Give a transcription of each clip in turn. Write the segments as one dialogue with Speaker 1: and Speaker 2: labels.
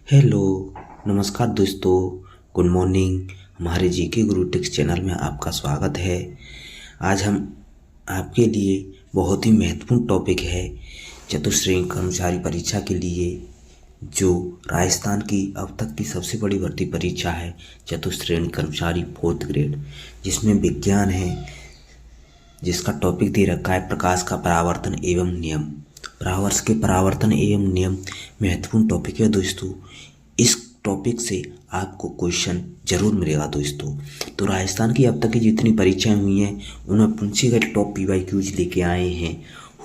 Speaker 1: Hello, नमस्कार दोस्तों। Good morning. हमारे जीके गुरु टिक्स चैनल में आपका स्वागत है। आज हम आपके लिए बहुत ही महत्वपूर्ण टॉपिक है चतुश्रेणी कर्मचारी परीक्षा के लिए, जो राजस्थान की अब तक की सबसे बड़ी भर्ती परीक्षा है। चतुश्रेणी कर्मचारी 4th ग्रेड, जिसमें विज्ञान है, जिसका टॉपिक दे रखा है प्रकाश का परावर्तन एवं नियम। परावर्श के परावर्तन एवं नियम महत्वपूर्ण टॉपिक है दोस्तों। इस टॉपिक से आपको क्वेश्चन जरूर मिलेगा दोस्तों। तो राजस्थान की अब तक की जितनी परीक्षाएं हुई हैं उनमें पूछे गए टॉप PYQs लेके आए हैं।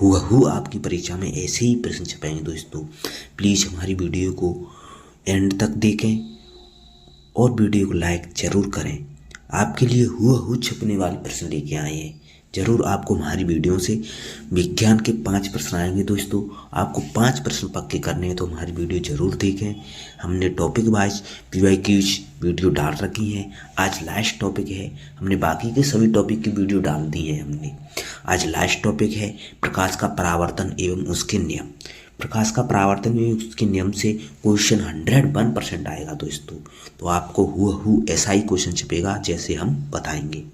Speaker 1: हुबहू आपकी परीक्षा में ऐसे ही प्रश्न छपेंगे दोस्तों। प्लीज़ हमारी वीडियो को एंड तक देखें और वीडियो को लाइक जरूर करें। आपके लिए हुबहू छपने वाले प्रश्न लेके आए हैं। जरूर आपको हमारी वीडियो से विज्ञान के 5 प्रश्न आएंगे दोस्तों। आपको 5 प्रश्न पक्के करने हैं तो हमारी वीडियो जरूर देखें। हमने टॉपिक वाइज PYQs वीडियो डाल रखी हैं। आज लास्ट टॉपिक है, हमने बाकी के सभी टॉपिक की वीडियो डाल दी है हमने। आज लास्ट टॉपिक है प्रकाश का परावर्तन एवं उसके नियम। प्रकाश का परावर्तन एवं उसके नियम से क्वेश्चन 101% आएगा दोस्तों। तो आपको हुबहू ऐसा ही क्वेश्चन छपेगा जैसे हम बताएंगे।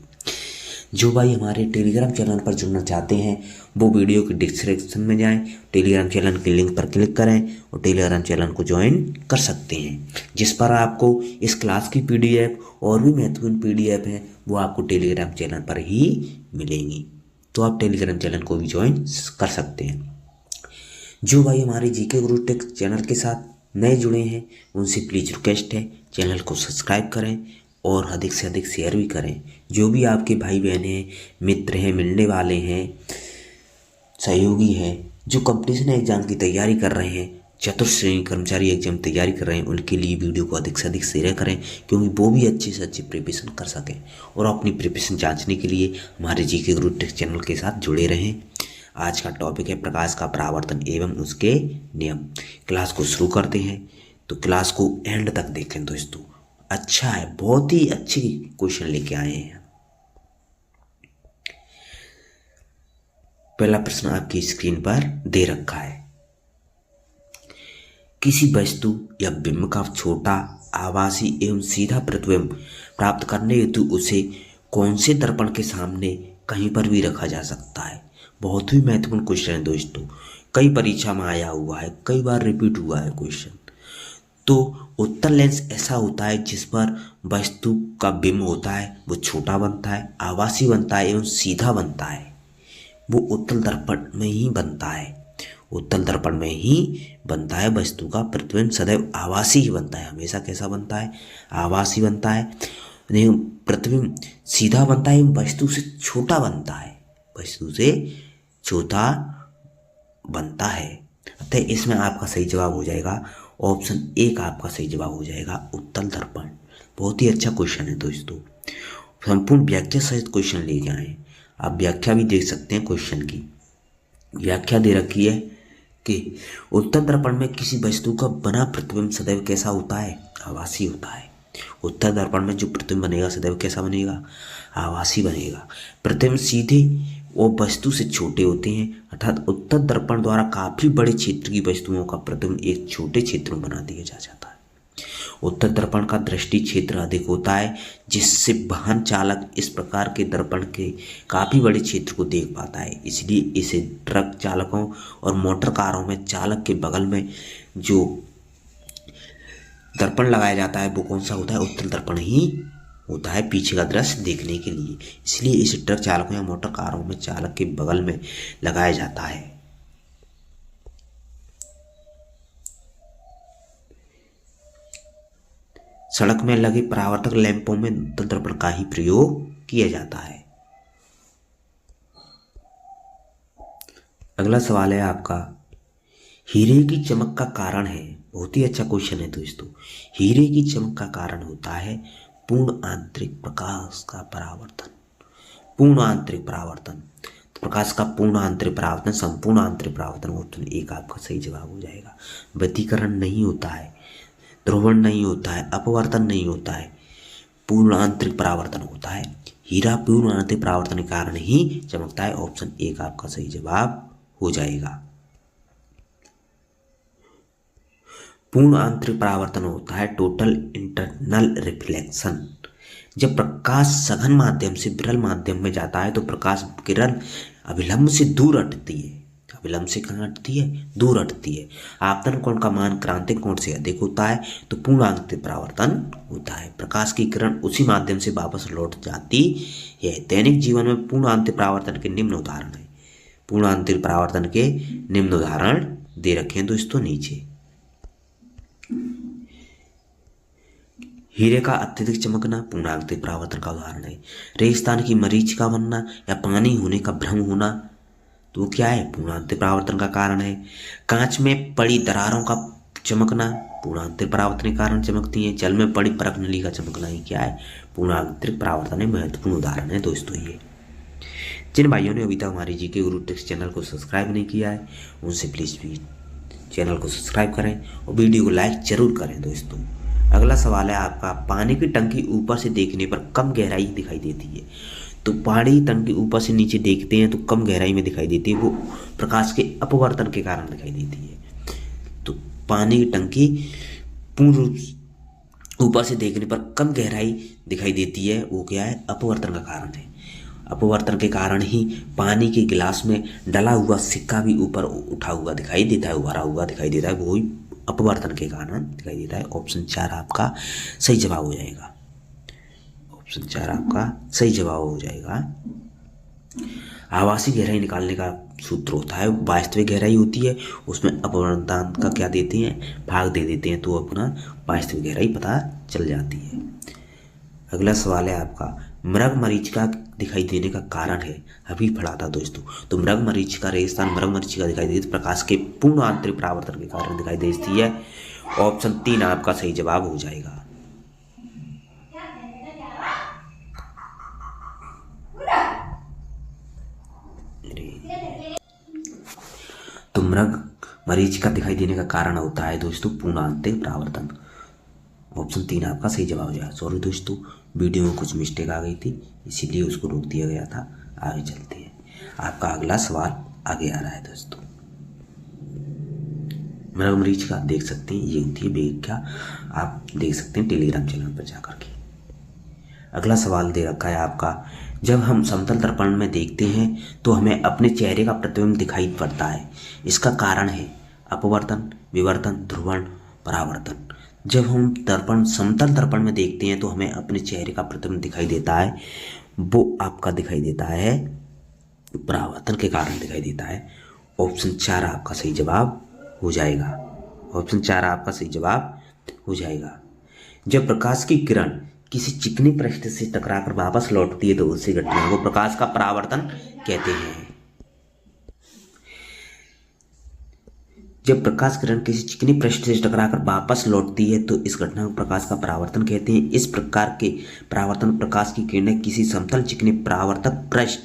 Speaker 1: जो भाई हमारे टेलीग्राम चैनल पर जुड़ना चाहते हैं वो वीडियो के डिस्क्रिप्शन में जाएं, टेलीग्राम चैनल के लिंक पर क्लिक करें और टेलीग्राम चैनल को ज्वाइन कर सकते हैं, जिस पर आपको इस क्लास की PDF और भी महत्वपूर्ण PDF हैं वो आपको टेलीग्राम चैनल पर ही मिलेंगी। तो आप टेलीग्राम चैनल को भी ज्वाइन कर सकते हैं। जो भाई हमारे जीके गुरु टेक्स चैनल के साथ नए जुड़े हैं उनसे प्लीज़ रिक्वेस्ट है चैनल को सब्सक्राइब करें और अधिक से अधिक शेयर भी करें। जो भी आपके भाई बहन हैं, मित्र हैं, मिलने वाले हैं, सहयोगी हैं, जो कंपटीशन एग्जाम की तैयारी कर रहे हैं, चतुश्रेणी कर्मचारी एग्जाम तैयारी कर रहे हैं, उनके लिए वीडियो को अधिक से अधिक शेयर करें, क्योंकि वो भी अच्छे से अच्छी प्रिपरेशन कर सकें और अपनी प्रिपरेशन जांचने के लिए हमारे जीके गुरु टेक्स चैनल के साथ जुड़े रहें। आज का टॉपिक है प्रकाश का परावर्तन एवं उसके नियम। क्लास को शुरू करते हैं, तो क्लास को एंड तक देखें दोस्तों। अच्छा है, बहुत ही अच्छी क्वेश्चन लेके आए हैं। पहला प्रश्न आपकी स्क्रीन पर दे रखा है। किसी वस्तु या बिंब का छोटा, आभासी एवं सीधा प्रतिबिंब प्राप्त करने हेतु उसे कौन से दर्पण के सामने कहीं पर भी रखा जा सकता है। बहुत ही महत्वपूर्ण क्वेश्चन है दोस्तों। कई परीक्षा में आया हुआ है, कई बार रिपीट हुआ है क्वेश्चन। तो उत्तल लेंस ऐसा होता है जिस पर वस्तु का बिंब होता है वो छोटा बनता है, आभासी बनता है एवं सीधा बनता है। वो उत्तल दर्पण में ही बनता है। उत्तल दर्पण में ही बनता है। वस्तु का प्रतिबिंब सदैव आभासी ही बनता है। हमेशा कैसा बनता है? आभासी बनता है। प्रतिबिंब सीधा बनता है, वस्तु से छोटा बनता है। वस्तु से छोटा बनता है। अतः इसमें आपका सही जवाब हो जाएगा ऑप्शन 1। आपका सही जवाब हो जाएगा उत्तल दर्पण। बहुत ही अच्छा क्वेश्चन है दोस्तों। संपूर्ण व्याख्या सहित क्वेश्चन लेके आए। आप व्याख्या भी देख सकते हैं। क्वेश्चन की व्याख्या दे रखी है कि उत्तल दर्पण में किसी वस्तु का बना प्रतिबिंब सदैव कैसा होता है? आभासी होता है। उत्तल दर्पण में जो प्रतिबिंब बनेगा सदैव कैसा बनेगा? आभासी बनेगा। प्रतिबिंब सीधे और वस्तु से छोटे होते हैं, अर्थात उत्तल दर्पण द्वारा काफी बड़े क्षेत्र की वस्तुओं का प्रतिबिंब एक छोटे क्षेत्र में बना दिया जाता है। उत्तल दर्पण का दृष्टि क्षेत्र अधिक होता है, जिससे वाहन चालक इस प्रकार के दर्पण के काफी बड़े क्षेत्र को देख पाता है। इसलिए इसे ट्रक चालकों और मोटर कारों में चालक के बगल में जो दर्पण लगाया जाता है वो कौन सा होता है? उत्तल दर्पण ही होता है, पीछे का दृश्य देखने के लिए। इसलिए इसे ट्रक चालकों या मोटर कारों में चालक के बगल में लगाया जाता है। सड़क में लगे परावर्तक लैंपों में उत्तल दर्पण का ही प्रयोग किया जाता है। अगला सवाल है आपका, हीरे की चमक का कारण है। बहुत ही अच्छा क्वेश्चन है दोस्तों। हीरे की चमक का कारण होता है पूर्ण आंतरिक प्रकाश का परावर्तन। पूर्ण आंतरिक परावर्तन। तो प्रकाश का पूर्ण आंतरिक परावर्तन, संपूर्ण आंतरिक परावर्तन, ऑप्शन 1 आपका सही जवाब हो जाएगा। व्यतिकरण नहीं होता है, ध्रुवण नहीं होता है, अपवर्तन नहीं होता है, पूर्ण आंतरिक परावर्तन होता है। हीरा पूर्ण आंतरिक परावर्तन के कारण ही चमकता है। ऑप्शन 1 आपका सही जवाब हो जाएगा। पूर्ण आंतरिक परावर्तन होता है टोटल इंटरनल रिफ्लेक्शन। जब प्रकाश सघन माध्यम से विरल माध्यम में जाता है तो प्रकाश किरण अभिलंब से दूर हटती है। अभिलंब से कहाँ हटती है? दूर हटती है। आपतन कोण का मान क्रांतिक कोण से अधिक होता है तो पूर्ण आंतरिक परावर्तन होता है। प्रकाश की किरण उसी माध्यम से वापस लौट जाती है। दैनिक जीवन में पूर्ण आंतरिक परावर्तन के निम्न उदाहरण है। पूर्ण आंतरिक परावर्तन के निम्न उदाहरण दे रखे हैं दोस्तों नीचे। हीरे का अत्यधिक चमकना पूर्ण आंतरिक परावर्तन का उदाहरण है। रेगिस्तान की मरीचिका बनना या पानी होने का भ्रम होना तो क्या है? पूर्ण आंतरिक परावर्तन का कारण है। कांच में पड़ी दरारों का चमकना पूर्ण आंतरिक परावर्तन के कारण चमकती है। जल में पड़ी परख नली का चमकना ही क्या है? पूर्ण आंतरिक परावर्तन है। महत्वपूर्ण उदाहरण है दोस्तों ये। जिन भाइयों ने अभी तक हमारे जीके गुरु टेक्स्ट चैनल को सब्सक्राइब नहीं किया है उनसे प्लीज भी चैनल को सब्सक्राइब करें और वीडियो को लाइक जरूर करें दोस्तों। अगला सवाल है आपका, पानी की टंकी ऊपर से देखने पर कम गहराई दिखाई देती है। तो पानी की टंकी ऊपर से नीचे देखते हैं तो कम गहराई में दिखाई देती है, वो प्रकाश के अपवर्तन के कारण दिखाई देती है। तो पानी की टंकी पूर्ण रूप ऊपर से देखने पर कम गहराई दिखाई देती है, वो क्या है? अपवर्तन का कारण है। अपवर्तन के कारण ही पानी के गिलास में डला हुआ सिक्का भी ऊपर उठा हुआ दिखाई देता है, उभरा हुआ दिखाई देता है, वो ही अपवर्तन के कारण दिखाई देता है। ऑप्शन 4 आपका सही जवाब हो जाएगा। ऑप्शन 4 आपका सही जवाब हो जाएगा। आभासी गहराई निकालने का सूत्र होता है, वास्तविक गहराई होती है, उसमें अपवर्तन का क्या देते हैं? भाग दे देते हैं, तो अपना वास्तविक गहराई पता चल जाती है। अगला सवाल है आपका, मृग मरीचिका दिखाई देने का कारण है। अभी पढ़ा था दोस्तों। तो मृग मरीचिका, रेगिस्तान मृग मरीचिका दिखाई देती प्रकाश के पूर्ण आंतरिक परावर्तन के कारण दिखाई देती है। ऑप्शन 3 आपका सही जवाब हो जाएगा। तो मृग मरीचिका दिखाई देने का कारण होता है दोस्तों पूर्ण आंतरिक परावर्तन। ऑप्शन 3 आपका सही जवाब हो जाएगा। सॉरी दोस्तों, वीडियो में कुछ मिस्टेक आ गई थी इसीलिए उसको रोक दिया गया था। आगे चलते हैं। आपका अगला सवाल आगे आ रहा है दोस्तों। मृग मरीचिका देख सकते हैं, ये होती है व्याख्या, आप देख सकते हैं टेलीग्राम चैनल पर जाकर के। अगला सवाल दे रखा है आपका, जब हम समतल दर्पण में देखते हैं तो हमें अपने चेहरे का प्रतिबिंब दिखाई पड़ता है। इसका कारण है अपवर्तन, विवर्तन, ध्रुवण, परावर्तन। जब हम समतल दर्पण में देखते हैं तो हमें अपने चेहरे का प्रतिबिंब दिखाई देता है, वो आपका दिखाई देता है परावर्तन के कारण दिखाई देता है। ऑप्शन 4 आपका सही जवाब हो जाएगा। ऑप्शन 4 आपका सही जवाब हो जाएगा। जब प्रकाश की किरण किसी चिकनी पृष्ठ से टकराकर वापस लौटती है तो उसी घटना को प्रकाश का परावर्तन कहते हैं। जब प्रकाश किरण किसी चिकनी पृष्ठ से टकराकर वापस लौटती है तो इस घटना को प्रकाश का परावर्तन कहते हैं। इस प्रकार के परावर्तन प्रकाश की किरणें किसी समतल चिकनी परावर्तक पृष्ठ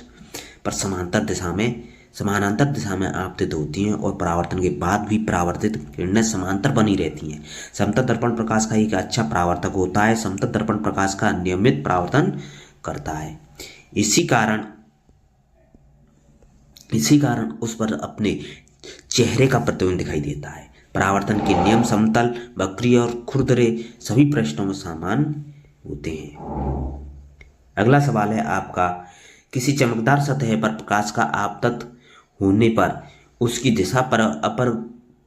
Speaker 1: पर समानांतर दिशा में आपतित होती हैं और परावर्तन के बाद भी परावर्तित किरणें समांतर बनी रहती हैं। समतल दर्पण प्रकाश का एक अच्छा परावर्तक होता है। समतल दर्पण प्रकाश का नियमित परावर्तन करता है। इसी कारण उस पर अपने चेहरे का प्रतिबिंब दिखाई देता है। परावर्तन के नियम समतल, वक्रीय और खुरदरे सभी पृष्ठों में समान होते हैं। अगला सवाल है आपका, किसी चमकदार सतह पर प्रकाश का आपतत होने पर उसकी दिशा पर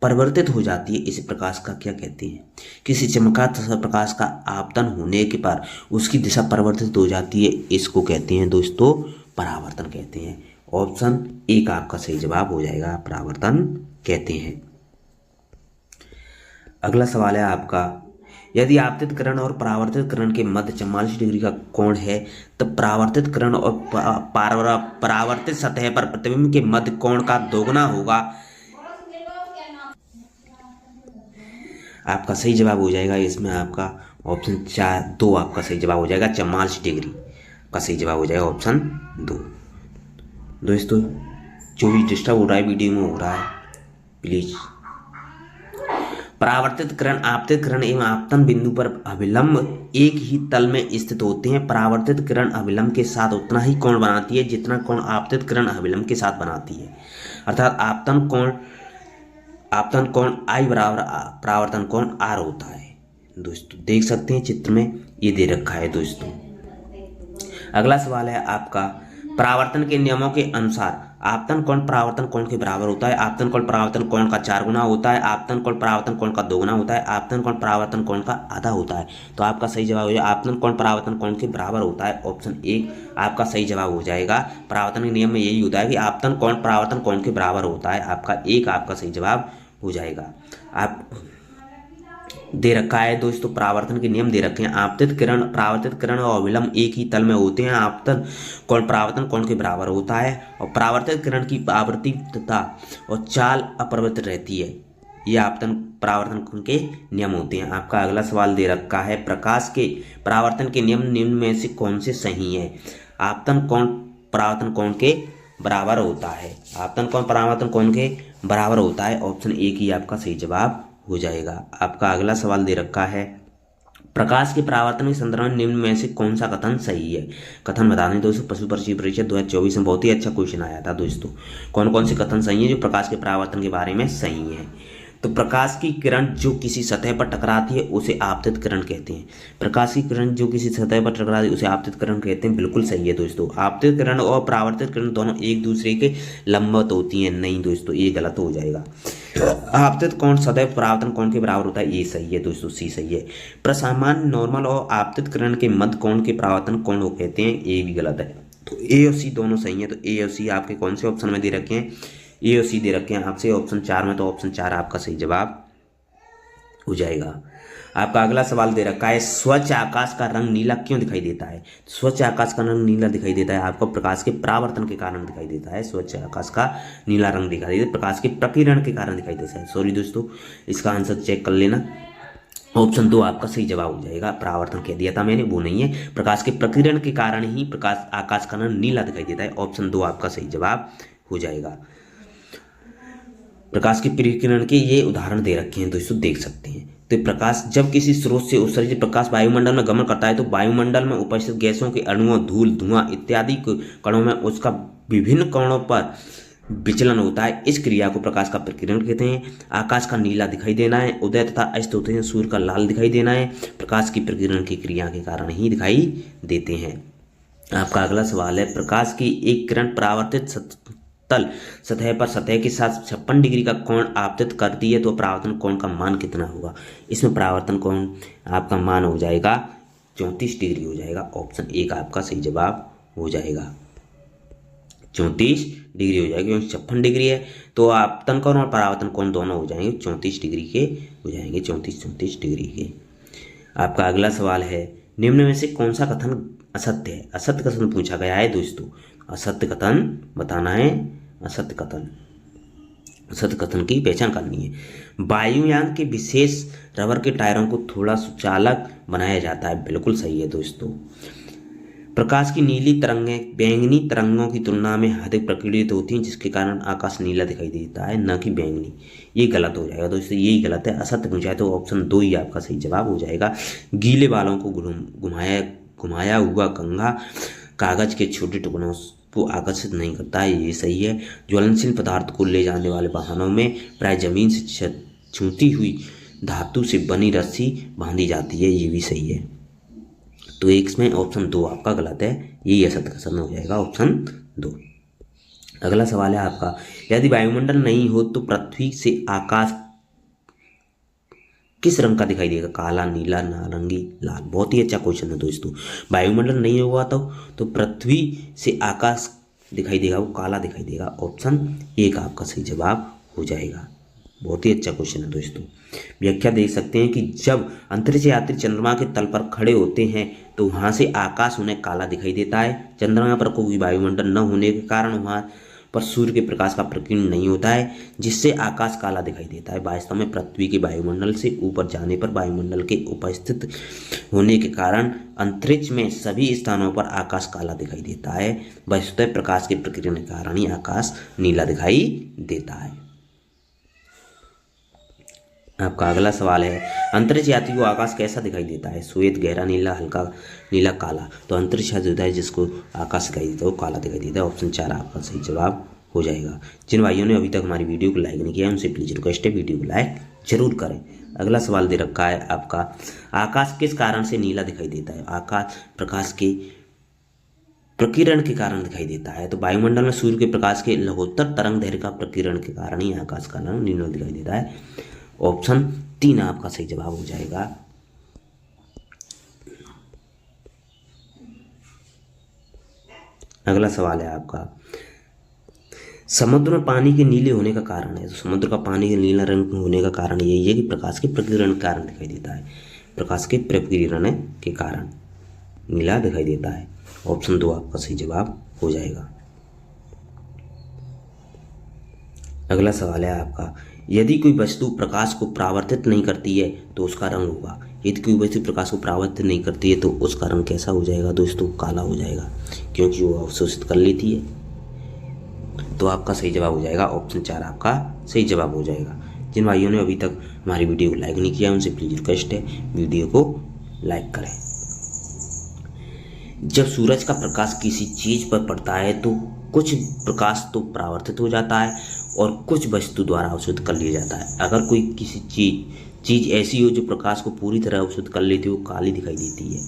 Speaker 1: परिवर्तित हो जाती है, इसे प्रकाश का क्या कहते हैं? किसी चमकदार प्रकाश का आपतन होने के पर उसकी दिशा परिवर्तित हो जाती है, इसको कहते हैं दोस्तों परावर्तन कहते हैं। ऑप्शन 1 आपका सही जवाब हो जाएगा, परावर्तन कहते हैं। अगला सवाल है आपका, यदि आपतित किरण और परावर्तित किरण के मध्य 44 डिग्री का कोण है तब परावर्तित किरण और परावर्तित सतह पर प्रतिबिंब के मध्य कोण का दोगुना होगा। आपका सही जवाब हो जाएगा इसमें आपका ऑप्शन 2 आपका सही जवाब हो जाएगा। 44 डिग्री का सही जवाब हो जाएगा ऑप्शन 2। दोस्तों जो भी डिस्टर्ब हो रहा है वीडियो में हो रहा है प्लीज। परावर्तित किरण आपतित किरण एवं आपतन बिंदु पर अभिलंब एक ही तल में स्थित होते हैं। परावर्तित किरण अभिलंब के साथ उतना ही कोण बनाती है जितना कोण आपतित किरण अभिलंब के साथ बनाती है। अर्थात आपतन कोण आपतन कोण आई बराबर परावर्तन कोण आर होता है। दोस्तों देख सकते हैं चित्र में ये दे रखा है दोस्तों। अगला सवाल है आपका, परावर्तन के नियमों के अनुसार आपतन कोण परावर्तन कोण के बराबर होता है। आपतन कोण परावर्तन कोण का 4 गुना होता है। आपतन कोण परावर्तन कोण का 2 गुना होता है। आपतन कोण परावर्तन कोण का आधा होता है। तो आपका सही जवाब हो जाएगा आपतन कोण परावर्तन कोण के बराबर होता है। ऑप्शन 1 आपका सही जवाब हो जाएगा। परावर्तन के नियम में यही होता है कि आपतन कोण परावर्तन कोण के बराबर होता है। आपका 1 आपका सही जवाब हो जाएगा। आप दे रखा है दोस्तों, परावर्तन के नियम दे रखे हैं। आपतित किरण, परावर्तित किरण और अविलंब एक ही तल में होते हैं। आपतन कोण परावर्तन कोण के बराबर होता है और परावर्तित किरण की आवृत्ति तथा और चाल अपरिवर्तित रहती है। ये आपतन परावर्तन कोण के नियम होते हैं। आपका अगला सवाल दे रखा है, प्रकाश के परावर्तन के नियम निम्न में से कौन से सही है। आपतन कोण परावर्तन कोण के बराबर होता है। आपतन कोण परावर्तन कोण के बराबर होता है। ऑप्शन 1 ही आपका सही जवाब हो जाएगा। आपका अगला सवाल दे रखा है, प्रकाश के परावर्तन के संदर्भ में निम्न में से कौन सा कथन सही है। कथन बता दें दोस्तों, पशु पक्षी परीक्षा 2024 में बहुत ही अच्छा क्वेश्चन आया था दोस्तों। कौन कौन से कथन सही है जो प्रकाश के परावर्तन के बारे में सही है। तो प्रकाश की किरण जो किसी सतह पर टकराती है उसे आपतित किरण कहते हैं। प्रकाश की किरण जो किसी सतह पर टकराती है उसे आपतित किरण कहते हैं। बिल्कुल सही है दोस्तों। आपतित किरण और परावर्तित किरण दोनों एक दूसरे के लंबवत होती हैं। नहीं दोस्तों, ये गलत हो जाएगा। आपतित कोण सदैव परावर्तन कोण के बराबर होता है, ये सही है दोस्तों, सी सही है। प्रसामान्य नॉर्मल और आपतित किरण के मध्य कोण के परावर्तन कोण को कहते हैं, ये भी गलत है। तो ए और सी दोनों सही है। तो ए और सी आपके कौन से ऑप्शन में दे रखे हैं, ए और सी दे रखे हैं आपसे ऑप्शन 4 में। तो ऑप्शन 4 आपका सही जवाब हो जाएगा। आपका अगला सवाल दे रखा है, स्वच्छ आकाश का रंग नीला क्यों दिखाई देता है। स्वच्छ आकाश का रंग नीला दिखाई देता है आपको प्रकाश के परावर्तन के कारण दिखाई देता है। स्वच्छ आकाश का नीला रंग दिखाई देता है प्रकाश के प्रकीर्णन के कारण दिखाई देता है। सॉरी दोस्तों, इसका आंसर चेक कर लेना। ऑप्शन 2 आपका सही जवाब हो जाएगा। परावर्तन कह दिया था मैंने, वो नहीं है। प्रकाश के प्रकीर्णन के कारण ही प्रकाश आकाश का रंग नीला दिखाई देता है। ऑप्शन 2 आपका सही जवाब हो जाएगा। प्रकाश के प्रकीर्णन के ये उदाहरण दे रखे हैं दोस्तों, देख सकते हैं। तो प्रकाश जब किसी स्रोत से उत्सर्जित प्रकाश वायुमंडल में गमन करता है तो वायुमंडल में उपस्थित गैसों के अणुओं, धूल, धुआं इत्यादि कणों में उसका विभिन्न कोणों पर विचलन होता है। इस क्रिया को प्रकाश का प्रकीर्णन कहते हैं। आकाश का नीला दिखाई देना है, उदय तथा अस्त होते हैं, सूर्य का लाल दिखाई देना है, प्रकाश की प्रकीर्णन की क्रिया के कारण ही दिखाई देते हैं। आपका अगला सवाल है, प्रकाश की एक किरण परावर्तित तल सतह पर सतह के साथ 56 डिग्री का कोण आपतित करती है तो परावर्तन कोण का मान कितना होगा। इसमें परावर्तन कोण आपका मान हो जाएगा 34 डिग्री हो जाएगा। ऑप्शन 1 आपका सही जवाब हो जाएगा। 34 डिग्री हो जाएगी, 56 डिग्री है तो आपतन कोण और परावर्तन कोण दोनों हो जाएंगे 34 डिग्री के हो जाएंगे, 34 डिग्री के। आपका अगला सवाल है, निम्न में से कौन सा कथन असत्य है। असत्य कथन पूछा गया है दोस्तों, असत्य कथन बताना है। असत्य कथन की पहचान करनी है। वायुयान के विशेष रबर के टायरों को थोड़ा सुचालक बनाया जाता है। बिल्कुल सही है दोस्तों। प्रकाश की नीली तरंगें बैंगनी तरंगों की तुलना में अधिक प्रकीर्णित होती हैं जिसके कारण आकाश नीला दिखाई देता है, न कि बैंगनी। ये गलत हो जाएगा दोस्तों, यही गलत है। असत्य पूछा है तो ऑप्शन 2 ही आपका सही जवाब हो जाएगा। गीले बालों को घुमाया हुआ कंघा कागज के छोटे टुकड़ों को आकर्षित नहीं करता है, ये सही है। ज्वलनशील पदार्थ को ले जाने वाले वाहनों में प्राय जमीन से छूती हुई धातु से बनी रस्सी बांधी जाती है, ये भी सही है। तो इसमें ऑप्शन 2 आपका गलत है, यही असत्य कथन हो जाएगा, ऑप्शन 2। अगला सवाल है आपका, यदि वायुमंडल नहीं हो तो पृथ्वी से आकाश किस रंग का दिखाई देगा। काला, नीला, नारंगी, लाल। बहुत ही अच्छा क्वेश्चन है दोस्तों। वायुमंडल नहीं होगा तो पृथ्वी से आकाश दिखाई देगा, वो काला दिखाई देगा। ऑप्शन 1 आपका सही जवाब हो जाएगा। बहुत ही अच्छा क्वेश्चन है दोस्तों। व्याख्या देख सकते हैं कि जब अंतरिक्ष यात्री चंद्रमा के तल पर खड़े होते हैं तो वहां से आकाश उन्हें काला दिखाई देता है। चंद्रमा पर कोई वायुमंडल न होने के कारण वहां पर सूर्य के प्रकाश का प्रकीर्णन नहीं होता है जिससे आकाश काला दिखाई देता है। वास्तव में पृथ्वी के वायुमंडल से ऊपर जाने पर वायुमंडल के उपस्थित होने के कारण अंतरिक्ष में सभी स्थानों पर आकाश काला दिखाई देता है। वस्तुतः प्रकाश के प्रकीर्णन के कारण ही आकाश नीला दिखाई देता है। आपका अगला सवाल है, अंतरिक्ष यात्री को आकाश कैसा दिखाई देता है। श्वेत, गहरा नीला, हल्का नीला, काला। तो अंतरिक्ष यात्री होता है जिसको आकाश दिखाई देता है वो काला दिखाई देता है। ऑप्शन 4 आपका सही जवाब हो जाएगा। जिन भाइयों ने अभी तक हमारी वीडियो को लाइक नहीं किया उनसे प्लीज रिक्वेस्ट है वीडियो को लाइक जरूर करें। अगला सवाल दे रखा है आपका, आकाश किस कारण से नीला दिखाई देता है? आकाश प्रकाश के प्रकीर्ण के कारण दिखाई देता है। तो वायुमंडल में सूर्य के प्रकाश के लघुत्तर तरंग दैर्घ्य का प्रकीर्ण के कारण ही आकाश का रंग नीला दिखाई देता है। ऑप्शन 3 आपका सही जवाब हो जाएगा। अगला सवाल है आपका, समुद्र में पानी के नीले होने का कारण है। तो समुद्र का पानी के नीला रंग होने का कारण यही है कि प्रकाश के प्रकीर्ण के कारण दिखाई देता है। प्रकाश के प्रकीर्ण के कारण नीला दिखाई देता है। ऑप्शन 2 आपका सही जवाब हो जाएगा। अगला सवाल है आपका, यदि कोई वस्तु प्रकाश को परावर्तित नहीं करती है तो उसका रंग होगा। यदि कोई वस्तु प्रकाश को परावर्तित नहीं करती है तो उसका रंग कैसा हो जाएगा दोस्तों? काला हो जाएगा, क्योंकि वो अवशोषित कर लेती है। तो आपका सही जवाब हो जाएगा ऑप्शन 4 आपका सही जवाब हो जाएगा। जिन भाइयों ने अभी तक हमारी वीडियो को लाइक नहीं किया उनसे प्लीज रिक्वेस्ट है वीडियो को लाइक करें। जब सूरज का प्रकाश किसी चीज पर पड़ता है तो कुछ प्रकाश तो परावर्तित हो जाता है और कुछ वस्तु द्वारा अवशोषित कर लिया जाता है। अगर कोई किसी चीज ऐसी हो जो प्रकाश को पूरी तरह अवशोषित कर लेती है, वो काली दिखाई देती है,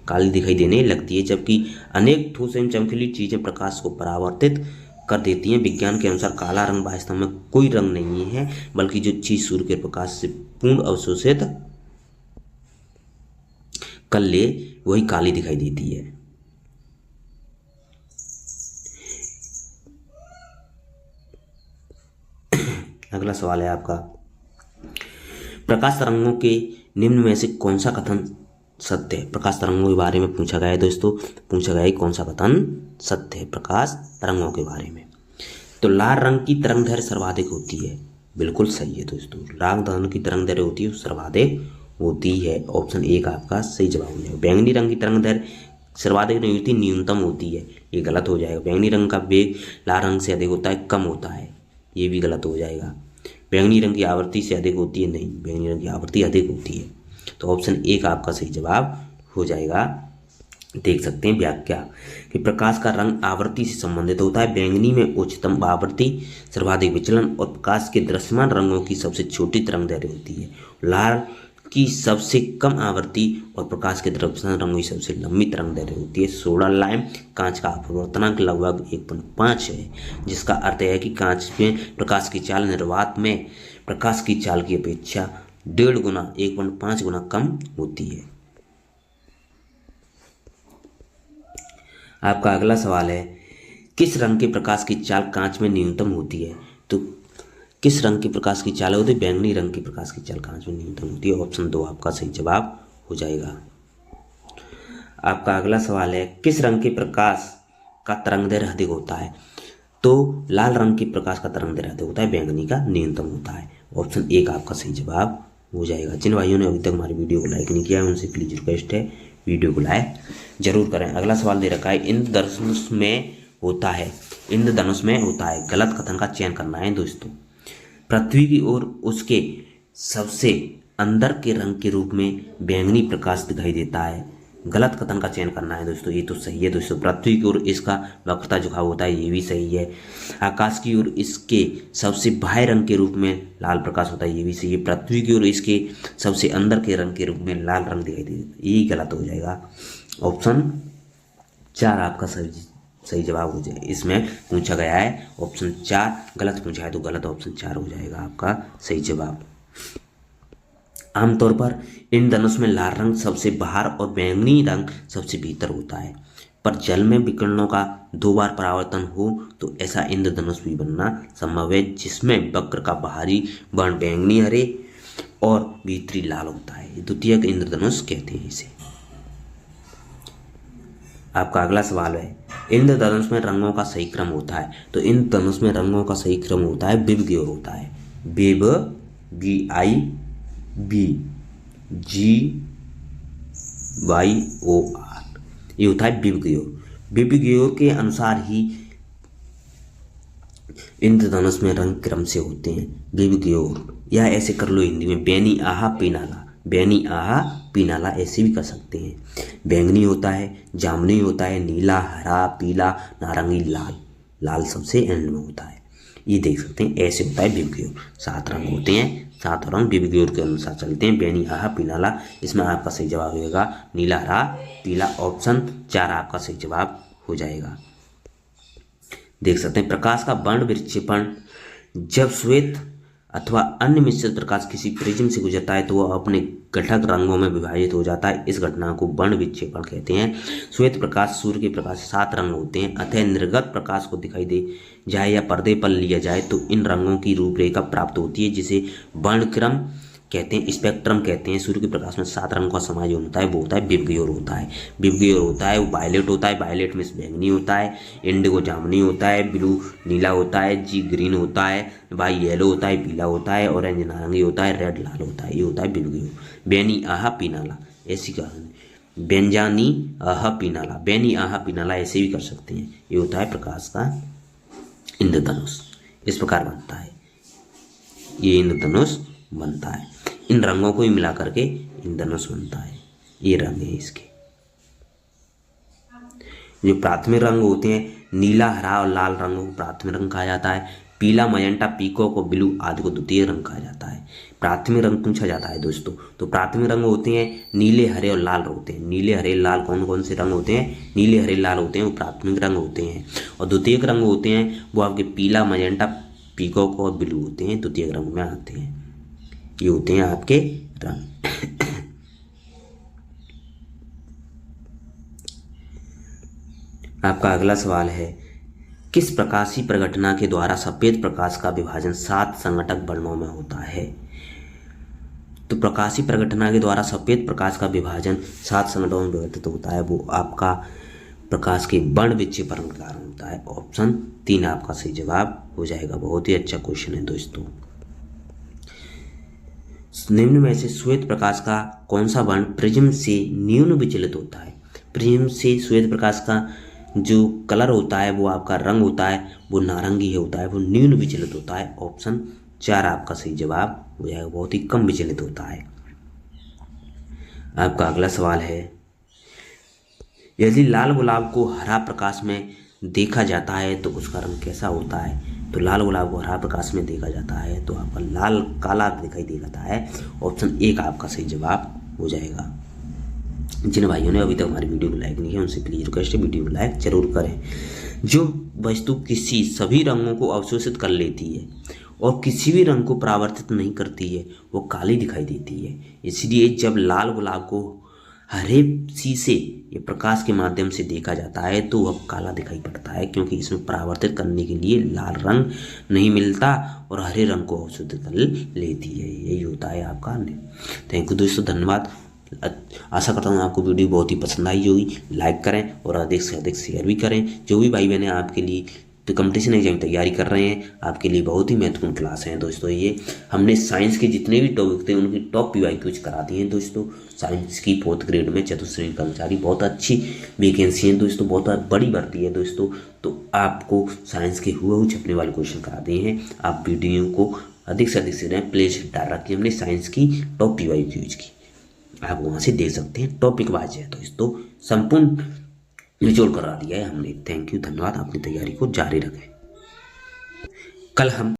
Speaker 1: काली दिखाई देने लगती है। जबकि अनेक ठोस एवं चमकीली चीजें प्रकाश को परावर्तित कर देती हैं। विज्ञान के अनुसार काला रंग वास्तव में कोई रंग नहीं है, बल्कि जो चीज सूर्य के प्रकाश से पूर्ण अवशोषित कर ले वही काली दिखाई देती है। अगला सवाल है आपका, प्रकाश तरंगों के निम्न में से कौन सा कथन सत्य है? प्रकाश तरंगों के बारे में पूछा गया है दोस्तों, पूछा गया है कौन सा कथन सत्य है प्रकाश तरंगों के बारे में। तो लाल रंग की तरंग दैर्घ्य सर्वाधिक होती है, बिल्कुल सही है दोस्तों। लाल रंग की तरंग दैर्घ्य होती है सर्वाधिक होती है। ऑप्शन 1 आपका सही जवाब हो जाएगा। बैंगनी रंग की तरंग दैर्घ्य सर्वाधिक नहीं होती, न्यूनतम होती है, ये गलत हो जाएगा। बैंगनी रंग का वेग लाल रंग से अधिक होता है, कम होता है, ये भी गलत हो जाएगा। बैंगनी रंग की आवृत्ति से अधिक होती है, नहीं, बैंगनी रंग की आवृत्ति अधिक होती है। तो ऑप्शन 1 आपका सही जवाब हो जाएगा। देख सकते हैं व्याख्या कि प्रकाश का रंग आवृत्ति से संबंधित होता है। बैंगनी में उच्चतम आवृत्ति, सर्वाधिक विचलन और प्रकाश के दृश्यमान रंगों की सबसे छोटी तरंग दैर्घ्य होती है। लाल की सबसे कम आवृत्ति और प्रकाश के दृश्यमान रंगों की सबसे लंबी तरंग दैर्घ्य होती है। सोडा लाइम कांच का अपवर्तनांक लगभग 1.5 है, जिसका अर्थ है कि कांच में प्रकाश की चाल निर्वात में प्रकाश की चाल की अपेक्षा 1.5 गुना 1.5 गुना कम होती है। आपका अगला सवाल है, किस रंग के प्रकाश की चाल कांच में न्यूनतम होती है? तो किस रंग के प्रकाश की चाल होती है? बैंगनी रंग की प्रकाश की चाल कांच में न्यूनतम होती है। ऑप्शन 2 आपका सही जवाब हो जाएगा। आपका अगला सवाल है, किस रंग के प्रकाश का तरंग दैर्घ्य अधिक होता है? तो लाल रंग के प्रकाश का तरंग दैर्घ्य अधिक होता है, बैंगनी का न्यूनतम होता है। ऑप्शन 1 आपका सही जवाब हो जाएगा। जिन भाइयों ने अभी तक हमारी वीडियो को लाइक नहीं किया है उनसे प्लीज रिक्वेस्ट है वीडियो को लाइक जरूर करें। अगला सवाल दे रखा है, इंद्रधनुष में होता है, इंद्रधनुष में होता है, गलत कथन का चयन करना है दोस्तों। पृथ्वी की ओर उसके सबसे अंदर के रंग के रूप में बैंगनी प्रकाश दिखाई देता है, गलत कथन का चयन करना है दोस्तों। ये तो सही है दोस्तों, पृथ्वी की ओर इसका वक्रता झुकाव होता है, ये भी सही है। आकाश की ओर इसके सबसे बाह्य रंग के रूप में लाल प्रकाश होता है, ये भी सही है। पृथ्वी की ओर इसके सबसे अंदर के रंग के रूप में लाल रंग दिखाई देता है, यही गलत हो जाएगा। ऑप्शन 4 आपका सही जवाब हो जाए। इसमें पूछा गया है ऑप्शन 4 गलत पूछा है, तो गलत ऑप्शन 4 हो जाएगा आपका सही जवाब। आमतौर पर इंद्रधनुष में लाल रंग सबसे बाहर और बैंगनी रंग सबसे भीतर होता है, पर जल में विकिरणों का 2 बार परावर्तन हो तो ऐसा इंद्रधनुष भी बनना संभव है, जिसमें वक्र का बाहरी वर्ण बैंगनी हरे और भीतरी लाल होता है। द्वितीयक इंद्रधनुष कहते हैं इसे। आपका अगला सवाल है, इंद्रधनुष में रंगों का सही क्रम होता है? तो इंद्रधनुष में रंगों का सही क्रम होता है, विबग्योर होता है। विब GYOR, ये होता है विबग्योर। विबग्योर के अनुसार ही इंद्रधनुष में रंग क्रम से होते हैं। विबग्योर, या ऐसे कर लो हिंदी में, बैनी आहा पीनाला, बैनी आहा पीनाला ऐसे भी कर सकते हैं। बैंगनी होता है, जामुनी होता है, नीला, हरा, पीला, नारंगी, लाल, लाल सबसे एंड में होता है। ये देख सकते हैं, ऐसे होता है विबग्योर। 7 रंग होते हैं, 7 रंग विबग्योर के अनुसार चलते हैं। बेनी, आहा, पीनाला। इसमें आपका सही जवाब होगा नीला, हरा, पीला। ऑप्शन 4 आपका सही जवाब हो जाएगा। देख सकते हैं, प्रकाश का वर्ण विक्षेपण जब श्वेत अथवा अन्य मिश्रित प्रकाश किसी प्रिज्म से गुजरता है तो वह अपने घटक रंगों में विभाजित हो जाता है। इस घटना को वर्ण विक्षेपण कहते हैं। श्वेत प्रकाश सूर्य के प्रकाश से 7 रंग होते हैं, अतः निर्गत प्रकाश को दिखाई दे जाए या पर्दे पर लिया जाए तो इन रंगों की रूपरेखा प्राप्त होती है, जिसे वर्णक्रम कहते हैं, स्पेक्ट्रम कहते हैं। सूर्य के प्रकाश में 7 रंगों का समायोजन होता है, वो होता है विबग्योर होता है। विबग्योर होता है वो वायलेट होता है, वायलेट में बैंगनी होता है, इंडिगो जामुनी होता है, ब्लू नीला होता है, जी ग्रीन होता है, वाई येलो होता है, पीला होता है, ऑरेंज नारंगी होता है, रेड लाल होता है। ये होता है विबग्योर। बेनी, आहा, पीनाला, ऐसी कहानी। बेंजानी, आहा, पीनाला, बेनी, आहा, पीनाला ऐसे भी कर सकते हैं। ये होता है प्रकाश का इंद्रधनुष। इस प्रकार बनता है, ये इंद्रधनुष बनता है। इन रंगों को ही मिला करके इंद्रधनुष बनता है। ये रंग है इसके। जो प्राथमिक रंग होते हैं, नीला, हरा और लाल रंगों को प्राथमिक रंग कहा जाता है। पीला, मजेंटा, पीकॉक और ब्लू आदि को द्वितीय रंग कहा जाता है। प्राथमिक रंग पूछा जाता है दोस्तों, तो प्राथमिक रंग होते हैं नीले, हरे और लाल होते हैं। नीले, हरे, लाल कौन कौन से रंग होते हैं? नीले, हरे, लाल होते हैं, वो प्राथमिक रंग होते हैं। और द्वितीय रंग होते हैं वो आपके पीला, मजेंटा, पीकॉक और ब्लू होते हैं, द्वितीय रंग में आते हैं। ये होते हैं आपके रंग। आपका अगला सवाल है, किस प्रकाशीय प्रघटना के द्वारा सफेद प्रकाश का विभाजन 7 संघटक वर्णों में होता है? तो प्रकाशीय प्रघटना के द्वारा सफेद प्रकाश का विभाजन 7 संघटकों में विभाजित होता है, वो आपका प्रकाश के वर्ण विक्षेपण के कारण होता है। ऑप्शन 3 आपका सही जवाब हो जाएगा। बहुत ही अच्छा क्वेश्चन है दोस्तों। निम्न में से श्वेत प्रकाश का कौन सा वर्ण प्रिज्म से न्यून विचलित होता है? प्रिज्म से श्वेत प्रकाश का जो कलर होता है, वो आपका रंग होता है, वो नारंगी होता है, वो न्यून विचलित होता है। ऑप्शन 4 आपका सही जवाब हो जाएगा। बहुत ही कम विचलित होता है। आपका अगला सवाल है, यदि लाल गुलाब को हरा प्रकाश में देखा जाता है तो उसका रंग कैसा होता है? तो लाल गुलाब को हरा प्रकाश में देखा जाता है तो आपका लाल काला दिखाई देता है। ऑप्शन 1 आपका सही जवाब हो जाएगा। जिन भाइयों ने अभी तक हमारी वीडियो को लाइक नहीं किया उनसे प्लीज रिक्वेस्ट है, वीडियो को लाइक जरूर करें। जो वस्तु किसी सभी रंगों को अवशोषित कर लेती है और किसी भी रंग को परावर्तित नहीं करती है वो काली दिखाई देती है। इसलिए जब लाल गुलाब को हरे शीशे या प्रकाश के माध्यम से देखा जाता है तो वह काला दिखाई पड़ता है, क्योंकि इसमें परावर्तित करने के लिए लाल रंग नहीं मिलता और हरे रंग को अवशोषित कर लेती है। यही होता है आपका। थैंक यू दोस्तों, धन्यवाद। आशा करता हूँ आपको वीडियो बहुत ही पसंद आई होगी। लाइक करें और अधिक से अधिक शेयर भी करें। जो भी भाई बहनें आपके लिए तो कंपटीशन एग्जाम तैयारी कर रहे हैं, आपके लिए बहुत ही महत्वपूर्ण क्लास हैं दोस्तों। ये हमने साइंस के जितने भी टॉपिक थे उनकी टॉप PYQs करा दी हैं दोस्तों। साइंस की 4th ग्रेड में चतुर्थ श्रेणी कर्मचारी बहुत अच्छी वैकेंसी है दोस्तों, बहुत बड़ी भर्ती है दोस्तों। तो आपको साइंस के हुए छपने वाले क्वेश्चन करा दिए हैं। आप वीडियो को अधिक से अधिक से प्लेलिस्ट डाल रखी है हमने साइंस की टॉप PYQs की, आप वहाँ से देख सकते हैं। टॉपिक वाइज है दोस्तों, संपूर्ण निचोड़ करा दिया है हमने। थैंक यू, धन्यवाद। अपनी तैयारी को जारी रखें। कल हम